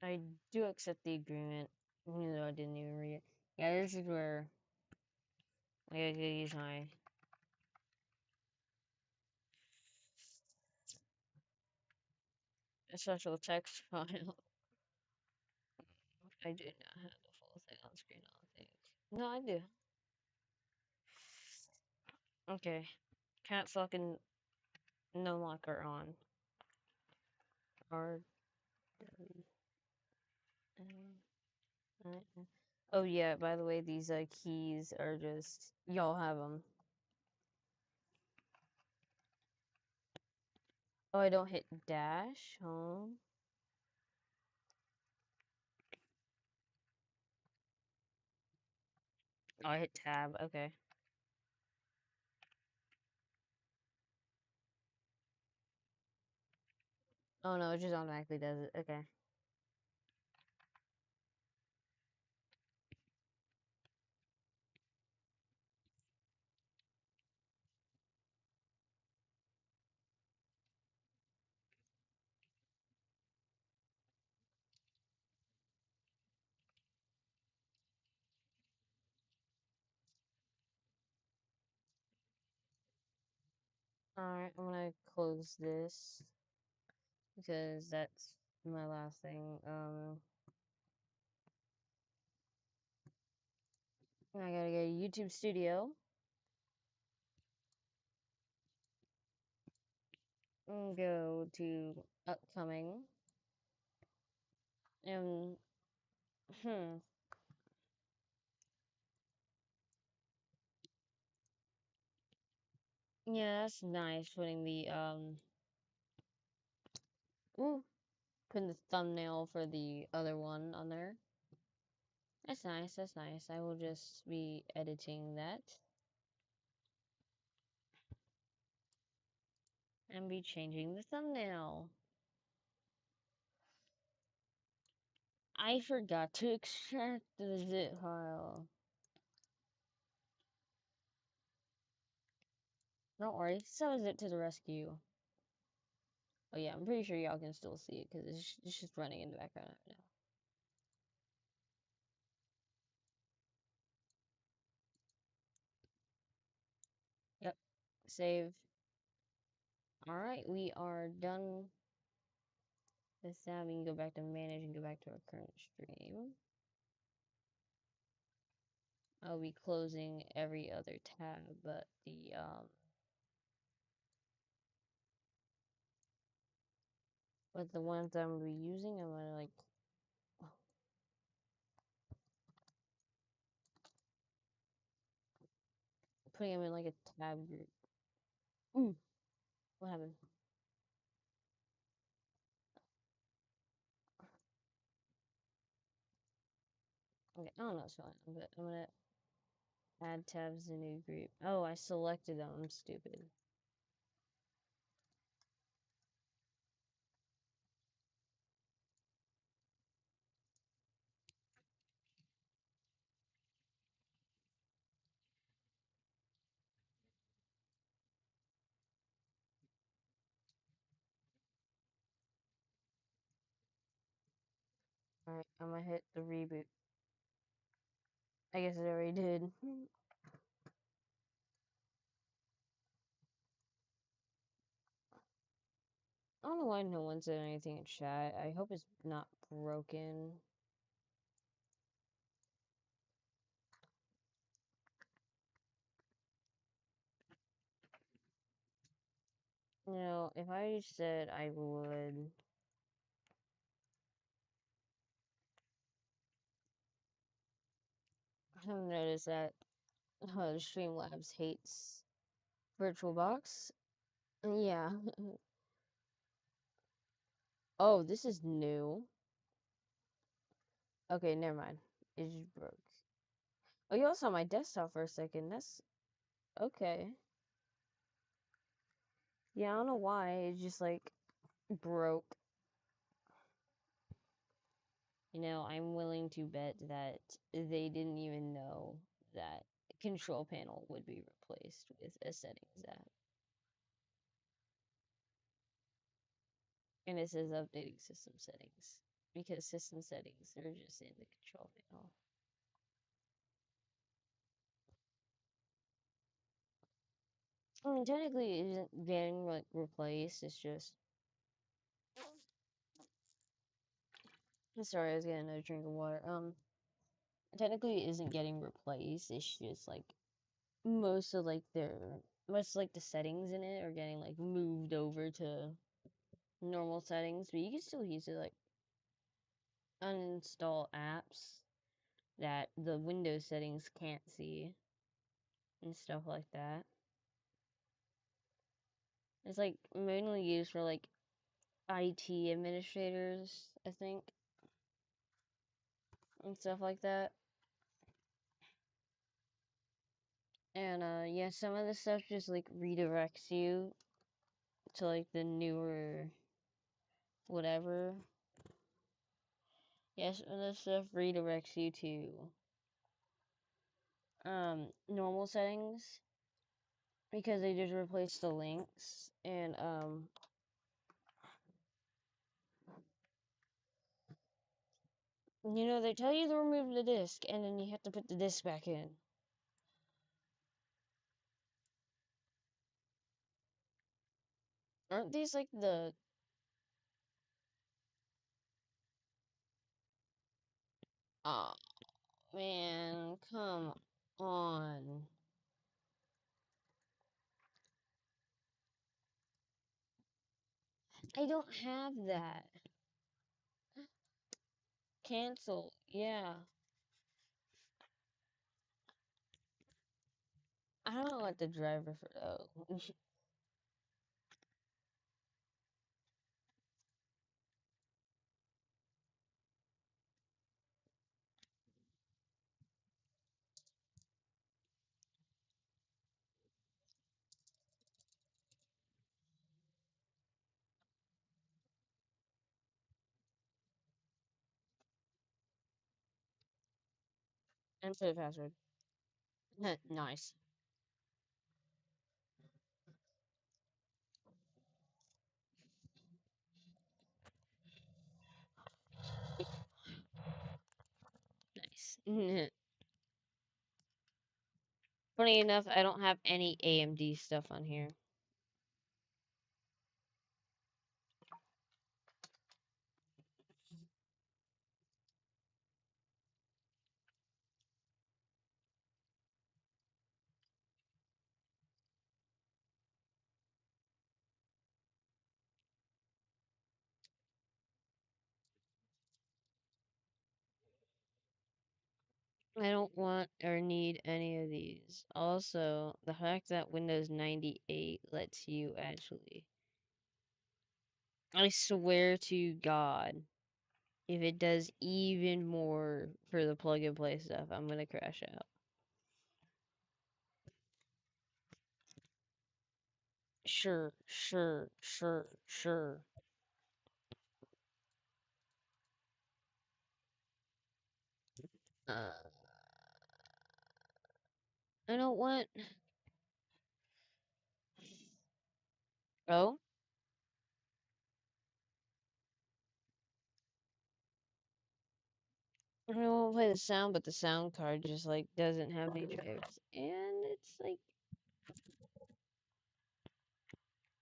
I do accept the agreement, even though I didn't even read it. Yeah, this is where I gotta use my special text file. I do not have the full thing on screen, I don't think. No, I do. Okay. Cat lock and no locker on. Hard. Oh yeah, by the way, these keys are just y'all have them. Oh, I don't hit dash, huh? Oh, I hit tab. Okay. Oh no, it just automatically does it. Okay. Alright, I'm gonna close this because that's my last thing. I gotta go to YouTube Studio and go to upcoming and yeah, that's nice putting the ooh, putting the thumbnail for the other one on there. That's nice, that's nice. I will just be editing that and be changing the thumbnail. I forgot to extract the zip file. Don't worry, so zip to the rescue. Oh yeah, I'm pretty sure y'all can still see it because it's just running in the background right now. Yep, save. Alright, we are done with that. We can go back to manage and go back to our current stream. I'll be closing every other tab, but the ones I'm gonna be using, I'm gonna like putting them in like a tab group. What happened? Okay, I don't know what's going on, but I'm gonna add tabs to new group. Oh, I selected them. I'm stupid. Alright, I'm gonna hit the reboot. I guess it already did. I don't know why no one said anything in chat. I hope it's not broken. You know, if I said I would... I've noticed that Streamlabs hates VirtualBox. Yeah. Oh, this is new. Okay, never mind. It just broke. Oh, you also saw my desktop for a second. That's okay. Yeah, I don't know why. It just like broke. You know, I'm willing to bet that they didn't even know that control panel would be replaced with a settings app. And it says updating system settings because system settings are just in the control panel. I mean, technically, it isn't getting like replaced. It's just. Sorry, I was getting another drink of water. Technically, it isn't getting replaced. It's just like most of like the settings in it are getting like moved over to normal settings, but you can still use it like uninstall apps that the Windows settings can't see and stuff like that. It's like mainly used for like IT administrators, I think, and stuff like that. And yeah, some of the stuff just like redirects you to like the newer whatever. Yes, and this stuff redirects you to normal settings because they just replaced the links and you know, they tell you to remove the disk and then you have to put the disk back in. Aren't these like the oh man, come on. I don't have that. Cancel. Yeah. I don't know what the driver for oh. Enter the password. Nice. Nice. Funny enough, I don't have any AMD stuff on here. I don't want or need any of these. Also, the fact that Windows 98 lets you actually. I swear to God, if it does even more for the plug and play stuff, I'm gonna crash out. Sure, sure, sure, sure. Uh, I don't want. Oh, I don't want to play the sound, but the sound card just like doesn't have any drives, and it's like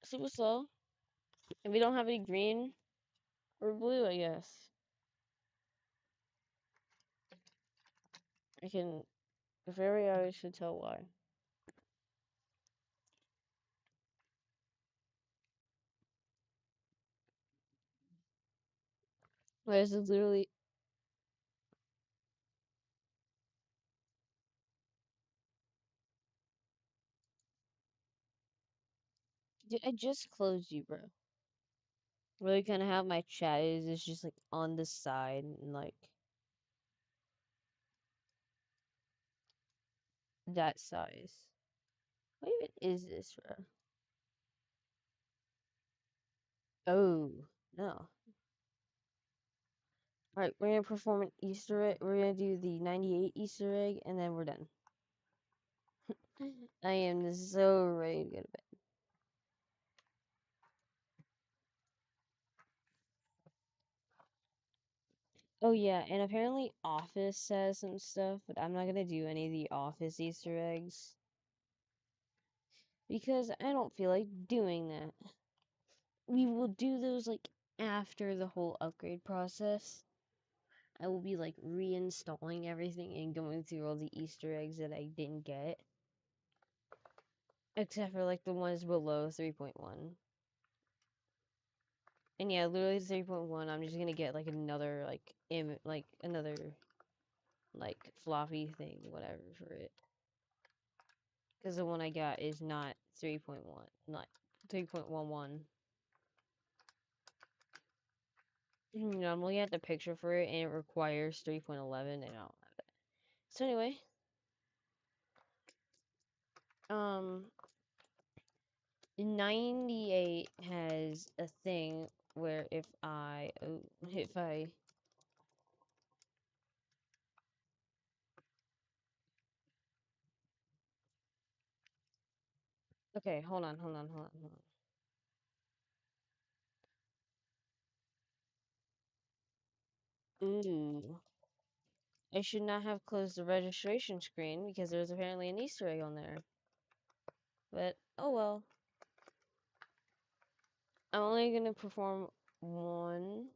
super slow. And we don't have any green or blue, I guess. I can very obviously tell why. Why is it literally? Dude, I just closed you, bro. Really kind of how my chat is. It's just like on the side and like that size. What even is this, bro? Oh, no. Alright, we're gonna perform an Easter egg. We're gonna do the 98 Easter egg, and then we're done. I am so ready to go to bed. Oh yeah, and apparently Office says some stuff, but I'm not gonna do any of the Office Easter eggs because I don't feel like doing that. We will do those like after the whole upgrade process. I will be like reinstalling everything and going through all the Easter eggs that I didn't get. Except for like the ones below 3.1. And yeah, literally 3.1, I'm just gonna get like another like another like floppy thing, whatever for it. Because the one I got is not 3.1, not 3.11. I'm looking at the picture for it and it requires 3.11 and I don't have it. So anyway, um 98 has a thing where if I okay, hold on. Ooh. I should not have closed the registration screen because there's apparently an Easter egg on there. But oh well. I'm only gonna perform one.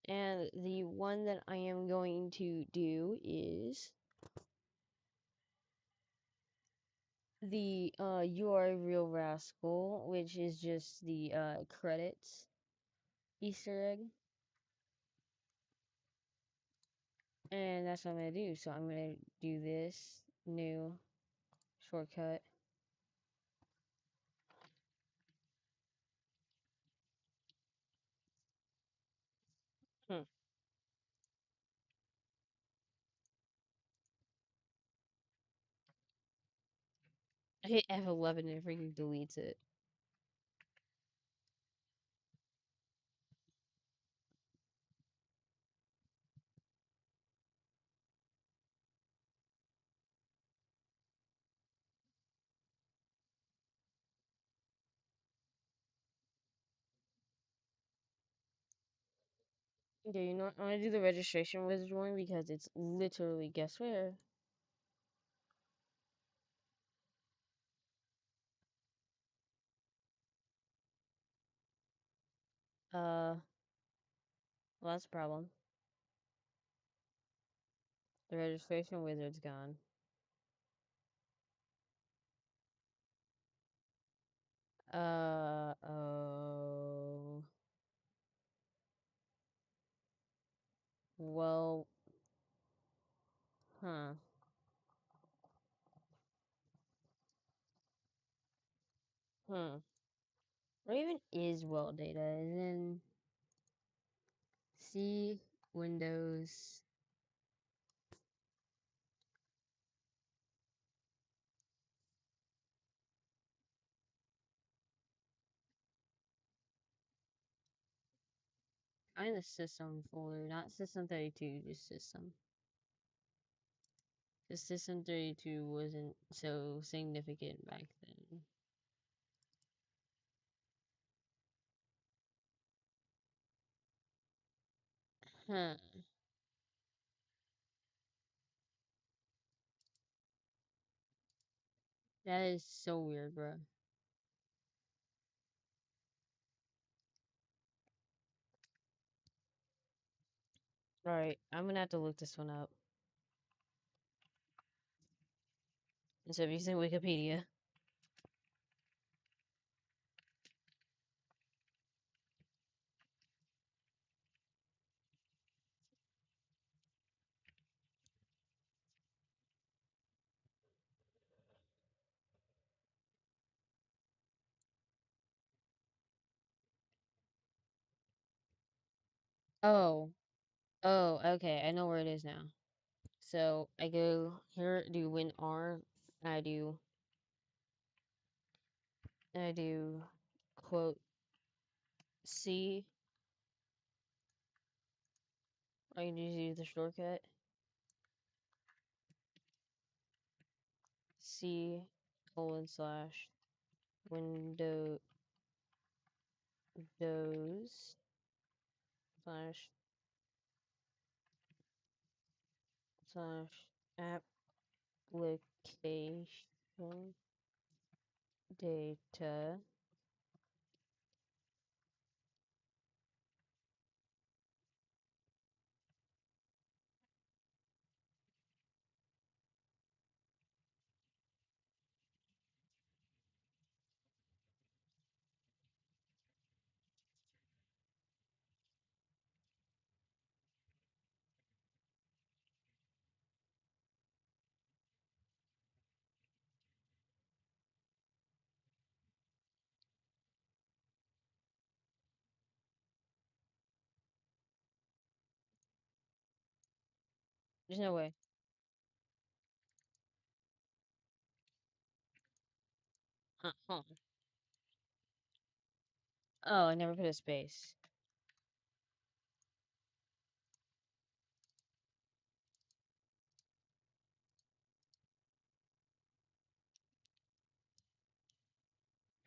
And the one that I am going to do is the You Are a Real Rascal, which is just the credits Easter egg. And that's what I'm gonna do. So I'm gonna do this new shortcut. Hmm. I hit F11 and it freaking deletes it. Yeah, you know what? I'm gonna do the registration wizard one because it's literally guess where? Well, that's a problem. The registration wizard's gone. Oh. Well, huh. Hmm. What even is well data? Is in C, Windows. Find the system folder, not system 32, just system. The system 32 wasn't so significant back then. Huh. That is so weird, bro. Alright, I'm gonna have to look this one up. Instead of using Wikipedia. Oh. Oh, okay. I know where it is now. So I go here, do WinR, and I do quote C. I can just use the shortcut. C / Windows slash application data. There's no way. Huh. Oh, I never put a space.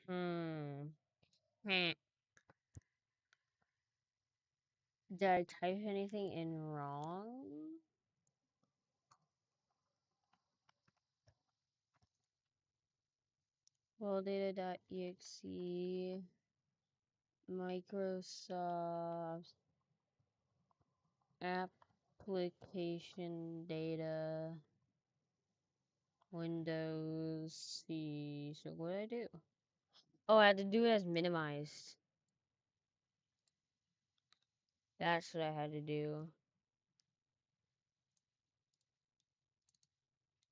Hmm. Hmm. Did I type anything in wrong? Well, data.exe, Microsoft application data, Windows C. So what did I do? Oh, I had to do it as minimized. That's what I had to do.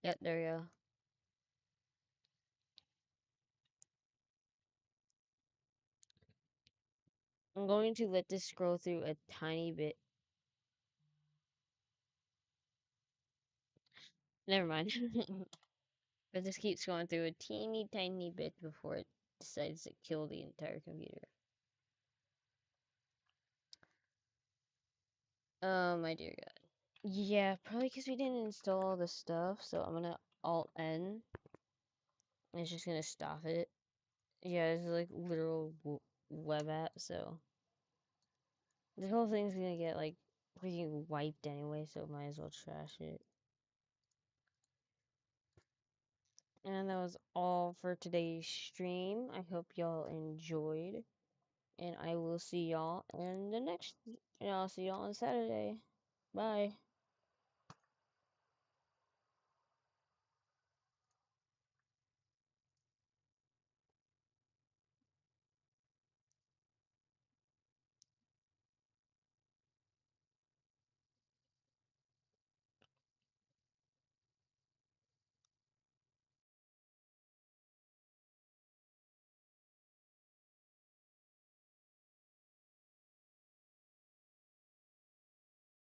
Yep, there we go. I'm going to let this scroll through a tiny bit. Never mind. But this keeps going through a teeny tiny bit before it decides to kill the entire computer. Oh my dear God. Yeah, probably because we didn't install all the stuff, so I'm gonna Alt-N. And it's just gonna stop it. Yeah, it's like literal web app, so This whole thing's gonna get like freaking wiped anyway, so might as well trash it. And that was all for today's stream. I hope y'all enjoyed. And I will see y'all in the next, and I'll see y'all on Saturday. Bye.